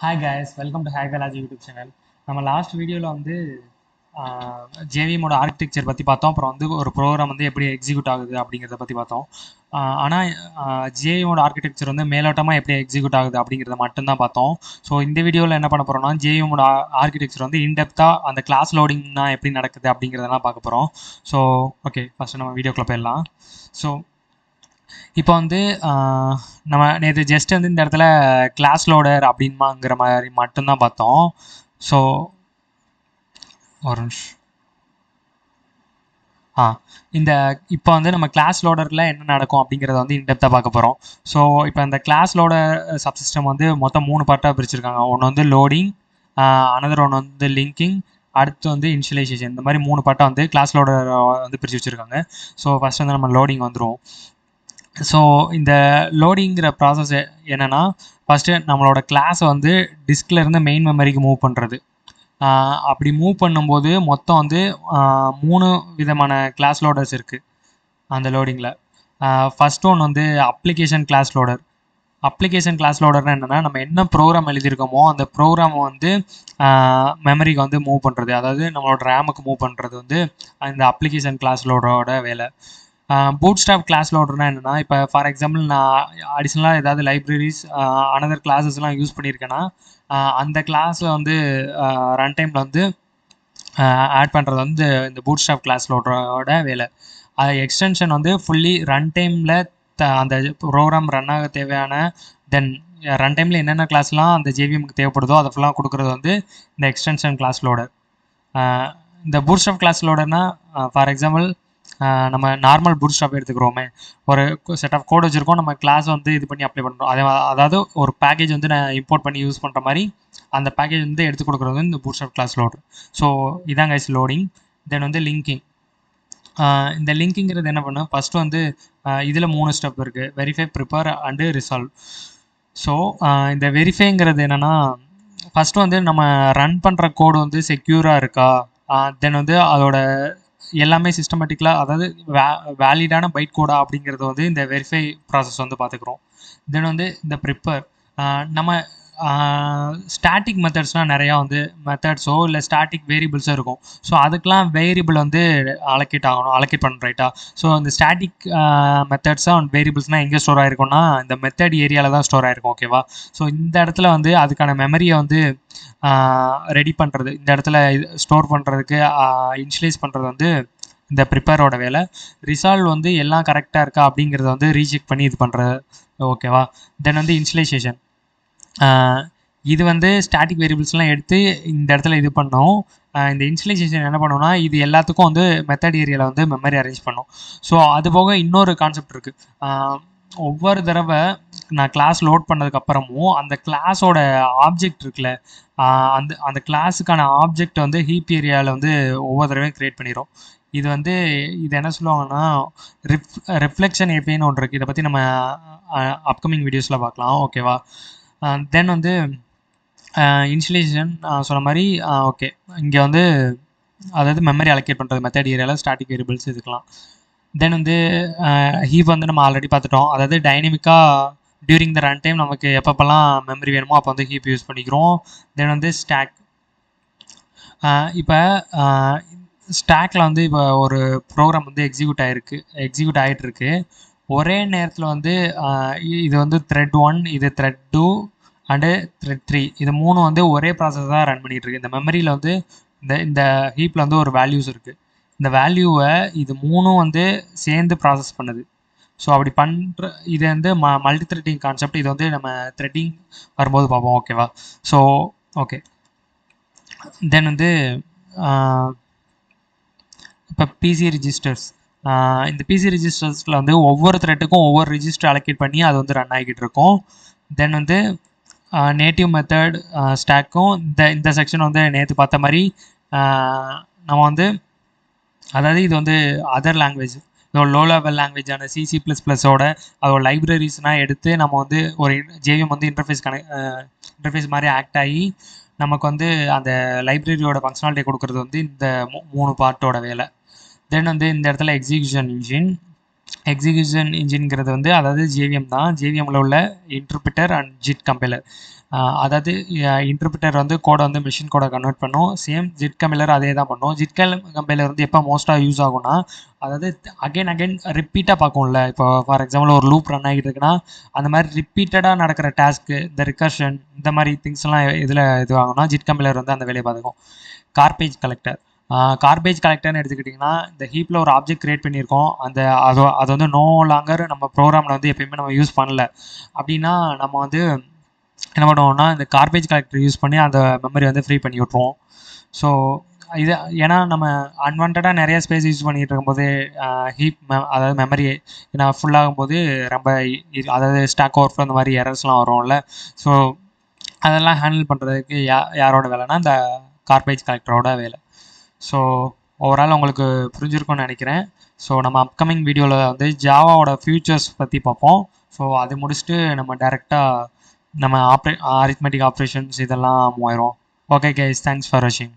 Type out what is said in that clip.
Hi guys, welcome to ஹேக் கலாஜி YouTube channel. நம்ம லாஸ்ட் வீடியோவில் வந்து ஜேவிஎம்மோட ஆர்கிடெக்சர் பற்றி பார்த்தோம். அப்புறம் வந்து ஒரு ப்ரோக்ராம் வந்து எப்படி எக்ஸிக்யூட் ஆகுது அப்படிங்கிறத பற்றி பார்த்தோம். ஆனால் ஜேவிஎம்மோட ஆர்கிடெக்சர் வந்து மேலோட்டமாக எப்படி எக்ஸிக்யூட் ஆகுது அப்படிங்கிறத மட்டும்தான் பார்த்தோம். ஸோ இந்த வீடியோவில் என்ன பண்ண போகிறோம்னா ஜேவிஎம்மோட ஆர்கிடெக்சர் வந்து இன்டெப்த்தாக அந்த கிளாஸ் லோடிங்னா எப்படி நடக்குது அப்படிங்கிறதெல்லாம் பார்க்க போகிறோம். ஸோ ஓகே, ஃபஸ்ட்டு நம்ம வீடியோக்குள்ளே போயிடலாம். ஸோ இப்போ வந்து நம்ம நேற்று ஜஸ்ட் வந்து இந்த இடத்துல கிளாஸ் லோடர் அப்படின்மாங்கிற மாதிரி மட்டும்தான் பார்த்தோம். ஸோ ஒரு நிமிஷம். ஆ இந்த இப்போ வந்து நம்ம கிளாஸ் லோடரில் என்ன நடக்கும் அப்படிங்கிறத வந்து இன்டெப்த்தாக பார்க்க போகிறோம். ஸோ இப்போ இந்த கிளாஸ் லோடர் சப்சிஸ்டம் வந்து மொத்தம் 3 பார்ட்டாக பிரிச்சிருக்காங்க. ஒன்று வந்து லோடிங், அனதர் ஒன்று வந்து லிங்கிங், அடுத்து வந்து இனிஷியலைசேஷன். இந்த மாதிரி 3 பார்ட்டாக வந்து கிளாஸ் லோடர் வந்து பிரித்து வச்சுருக்காங்க. ஸோ ஃபஸ்ட் வந்து நம்ம லோடிங் வந்துடும். ஸோ இந்த லோடிங்கிற ப்ராசஸ் என்னென்னா, ஃபஸ்ட்டு நம்மளோட கிளாஸை வந்து டிஸ்கில் இருந்து மெயின் மெமரிக்கு மூவ் பண்ணுறது. அப்படி மூவ் பண்ணும்போது மொத்தம் வந்து 3 விதமான கிளாஸ் லோடர்ஸ் இருக்குது அந்த லோடிங்கில். ஃபஸ்ட் ஒன் வந்து application class loader. Application class லோடர்னா என்னென்னா, நம்ம என்ன ப்ரோக்ராம் எழுதியிருக்கோமோ அந்த ப்ரோக்ராமை வந்து மெமரிக்கு வந்து மூவ் பண்ணுறது, அதாவது நம்மளோட ரேமுக்கு மூவ் பண்ணுறது வந்து இந்த அப்ளிகேஷன் கிளாஸ் லோடரோட வேலை. பூட் ஸ்டாப் கிளாஸ் லோடர்னா என்னென்னா, இப்போ ஃபார் எக்ஸாம்பிள் நான் அடிஷ்னலாக ஏதாவது லைப்ரரிஸ் அனதர் கிளாஸஸ்லாம் யூஸ் பண்ணியிருக்கேன்னா, அந்த கிளாஸில் வந்து ரன் டைமில் வந்து ஆட் பண்ணுறது வந்து இந்த பூட் ஸ்டாப் கிளாஸ் லோடரோட வேலை. அது எக்ஸ்டென்ஷன் வந்து ஃபுல்லி ரன் டைமில் அந்த ப்ரோக்ராம் ரன் ஆக தேவையான தென் ரன் டைமில் என்னென்ன கிளாஸ்லாம் அந்த ஜேவிஎம்க்கு தேவைப்படுதோ அதை ஃபுல்லாக கொடுக்குறது வந்து இந்த எக்ஸ்டென்ஷன் கிளாஸ் லோடர். இந்த பூட் ஸ்டாப் கிளாஸ் லோடர்னா ஃபார் எக்ஸாம்பிள் நம்ம நார்மல் பூட் ஸ்டாப் எடுத்துக்கிறோமே, ஒரு செட் ஆஃப் கோட் வச்சுருக்கோம், நம்ம கிளாஸ் வந்து இது பண்ணி அப்ளை பண்ணுறோம். அதாவது ஒரு பேக்கேஜ் வந்து நான் இம்போர்ட் பண்ணி யூஸ் பண்ணுற மாதிரி அந்த பேக்கேஜ் வந்து எடுத்து கொடுக்குறது வந்து இந்த bootstrap class loader. So இதான் கைஸ் லோடிங். தென் வந்து லிங்கிங். இந்த லிங்கிங்கிறது என்ன பண்ணும், ஃபஸ்ட்டு வந்து இதில் 3 ஸ்டெப் இருக்குது: verify, prepare and resolve. So இந்த வெரிஃபைங்கிறது என்னென்னா, ஃபஸ்ட்டு வந்து நம்ம ரன் பண்ணுற கோடு வந்து செக்யூராக இருக்கா, தென் வந்து அதோட எல்லாமே சிஸ்டமேட்டிக்கலாக, அதாவது வேலிடான பைட் கோடா அப்படிங்கிறது வந்து இந்த வெரிஃபை ப்ராசஸ் வந்து பார்த்துக்குறோம். தென் வந்து இந்த ப்ரிப்பேர், நம்ம ஸ்டாட்டிக் மெத்தட்ஸ்லாம் நிறையா வந்து மெத்தட்ஸோ இல்லை ஸ்டாட்டிக் வேரியபிள்ஸோ இருக்கும். ஸோ அதுக்கெலாம் வேரியபிள் வந்து அலோகேட் பண்ணணும், ரைட்டா? ஸோ இந்த ஸ்டாட்டிக் மெத்தட்ஸாக அண்ட் வேரியபிள்ஸ்னால் எங்கே ஸ்டோர் ஆகிருக்கும்னா இந்த மெத்தட் ஏரியாவில் தான் ஸ்டோர் ஆகிருக்கும், ஓகேவா? ஸோ இந்த இடத்துல வந்து அதுக்கான மெமரியை வந்து ரெடி பண்ணுறது, இந்த இடத்துல ஸ்டோர் பண்ணுறதுக்கு இனிஷியலைஸ் பண்ணுறது வந்து இந்த ப்ரிப்பேரோட வேலை. ரிசால்வ் வந்து எல்லாம் கரெக்டாக இருக்கா அப்படிங்கிறத வந்து ரீசெக் பண்ணி இது பண்ணுறது, ஓகேவா? தென் வந்து இனிஷியலைசேஷன். இது வந்து ஸ்டாட்டிக் வேரியபிள்ஸ்லாம் எடுத்து இந்த இடத்துல இது பண்ணோம். இந்த இனிஷியலைசேஷன் என்ன பண்ணோம்னா, இது எல்லாத்துக்கும் வந்து மெத்தட் ஏரியாவில் வந்து மெமரி அரேஞ்ச் பண்ணோம். ஸோ அது போக இன்னொரு கான்செப்ட் இருக்குது. ஒவ்வொரு தடவை நான் கிளாஸ் லோட் பண்ணதுக்கப்புறமும் அந்த கிளாஸோட ஆப்ஜெக்ட் இருக்குல்ல, அந்த அந்த கிளாஸுக்கான ஆப்ஜெக்ட் வந்து ஹீப் ஏரியாவில் வந்து ஒவ்வொரு தடவையும் க்ரியேட் பண்ணிடும். இது வந்து இது என்ன சொல்லுவாங்கன்னா ரிஃப்ளெக்ஷன் ஏபிஐன்னு ஒன்று இருக்குது. இதை பற்றி நம்ம அப்கமிங் வீடியோஸில் பார்க்கலாம், ஓகேவா? தென் வந்து இனிஷியலைசேஷன் சொன்ன மாதிரி, ஓகே, இங்கே வந்து அதாவது மெமரி அலோகேட் பண்ணுறது மெத்தட் ஏரியாவில் ஸ்டாட்டிக் வேரியபிள்ஸ் இதுக்கலாம். தென் வந்து ஹீப் வந்து நம்ம ஆல்ரெடி பார்த்துட்டோம். அதாவது டைனமிக்காக டியூரிங் த ரன் டைம் நமக்கு எப்பப்பெல்லாம் மெமரி வேணுமோ அப்போ வந்து ஹீப் யூஸ் பண்ணிக்கிறோம். தென் வந்து ஸ்டாக். இப்போ ஸ்டாக்கில் வந்து இப்போ ஒரு ப்ரோக்ராம் வந்து எக்ஸிக்யூட் ஆகிட்டுருக்கு. ஒரே நேரத்தில் வந்து இது வந்து த்ரெட் 1, இது த்ரெட் 2 அண்டு த்ரெட் 3, இது 3 வந்து ஒரே ப்ராசஸ் தான் ரன் பண்ணிகிட்ருக்கு. இந்த மெமரியில் வந்து இந்த ஹீப்பில் வந்து ஒரு வேல்யூஸ் இருக்குது. இந்த வேல்யூவை இது 3ம் வந்து சேர்ந்து ப்ராசஸ் பண்ணுது. ஸோ அப்படி பண்ணுற இது வந்து மல்டி த்ரெட்டிங் கான்செப்ட். இது வந்து நம்ம த்ரெட்டிங் வரும்போது பார்ப்போம், ஓகேவா? ஸோ ஓகே, தென் வந்து இப்போ பிசி ரிஜிஸ்டர்ஸ். இந்த பிசி ரிஜிஸ்டர்ஸில் வந்து ஒவ்வொரு த்ரெட்டுக்கும் ஒவ்வொரு ரிஜிஸ்டர் அலோகேட் பண்ணி அது வந்து ரன் ஆகிக்கிட்டு இருக்கும். தென் வந்து நேட்டிவ் மெத்தட் ஸ்டாக்கும் இந்த செக்ஷன் வந்து நேற்று பார்த்த மாதிரி நம்ம வந்து, அதாவது இது வந்து அதர் லாங்குவேஜ், இதோட லோ லெவல் லாங்குவேஜான C++ஓட அதோட லைப்ரரிஸ்னால் எடுத்து நம்ம வந்து ஒரு ஜேவிஎம் வந்து இன்டர்ஃபேஸ் மாதிரி ஆக்ட் ஆகி நமக்கு வந்து அந்த லைப்ரரியோட ஃபங்க்ஷனாலிட்டி கொடுக்குறது வந்து இந்த 3 பார்ட்டோட வேலை. தென் வந்து இந்த இடத்துல எக்ஸிக்யூஷன் இன்ஜின், எக்ஸிக்யூஷன் இன்ஜின்ங்கிறது வந்து அதாவது ஜேவிஎம் தான். ஜேவிஎம்ல உள்ள இன்டர்பிரிட்டர் அண்ட் ஜிட் கம்பைலர். அதாவது இன்டர்பிரிட்டர் வந்து கோடை வந்து மிஷின் கோடை கன்வெர்ட் பண்ணும். சேம் ஜிட் கம்பைலர் அதே தான் பண்ணும். ஜிட் கம்பைலர் வந்து எப்போ மோஸ்ட்டாக யூஸ் ஆகும்னா, அதாவது அகைன் ரிப்பீட்டாக பார்க்கும்ல. இப்போ ஃபார் எக்ஸாம்பிள் ஒரு லூப் ரன் ஆகிட்டு இருக்குன்னா, அந்த மாதிரி ரிப்பீட்டடாக நடக்கிற டாஸ்க்கு, இந்த ரிகர்ஷன் இந்த மாதிரி திங்ஸ்லாம் இதில் இது ஆகும்னா ஜிட் கம்பைலர் வந்து அந்த வேலையை பார்த்துக்கும். Garbage collector. கார்பேஜ் கலெக்டர்னு எடுத்துக்கிட்டிங்கன்னா, இந்த ஹீப்பில் ஒரு ஆப்ஜெக்ட் கிரியேட் பண்ணியிருக்கோம். அது வந்து நோ லாங்கர் நம்ம ப்ரோக்ராமில் வந்து எப்பயுமே நம்ம யூஸ் பண்ணல அப்படின்னா, நம்ம வந்து என்ன பண்ணுவோம்னா, இந்த கார்பேஜ் கலெக்டர் யூஸ் பண்ணி அந்த மெமரி வந்து ஃப்ரீ பண்ணி விட்ருவோம். ஸோ இது ஏன்னா நம்ம அன்வான்டடாக நிறைய ஸ்பேஸ் யூஸ் பண்ணிகிட்டு இருக்கும்போது அதாவது மெமரி நான் ஃபுல்லாகும்போது ரொம்ப அதாவது ஸ்டாக் ஓவர்ஃப்ளோ இந்த மாதிரி எரர்ஸ்லாம் வரும்ல. ஸோ அதெல்லாம் ஹேண்டில் பண்ணுறதுக்கு யாரோட வேலைன்னா இந்த கார்பேஜ் கலெக்டரோட வேலை. ஸோ ஓவரால் உங்களுக்கு புரிஞ்சிருக்கும்னு நினைக்கிறேன். ஸோ நம்ம அப்கமிங் வீடியோவில் வந்து ஜாவாவோட ஃபியூச்சர்ஸ் பற்றி பார்ப்போம். ஸோ அது முடிச்சுட்டு நம்ம டேரெக்டாக நம்ம அரித்மெட்டிக் ஆப்ரேஷன்ஸ் இதெல்லாம் ஆயிரும். ஓகே கைஸ், தேங்க்ஸ் ஃபார் வாட்சிங்.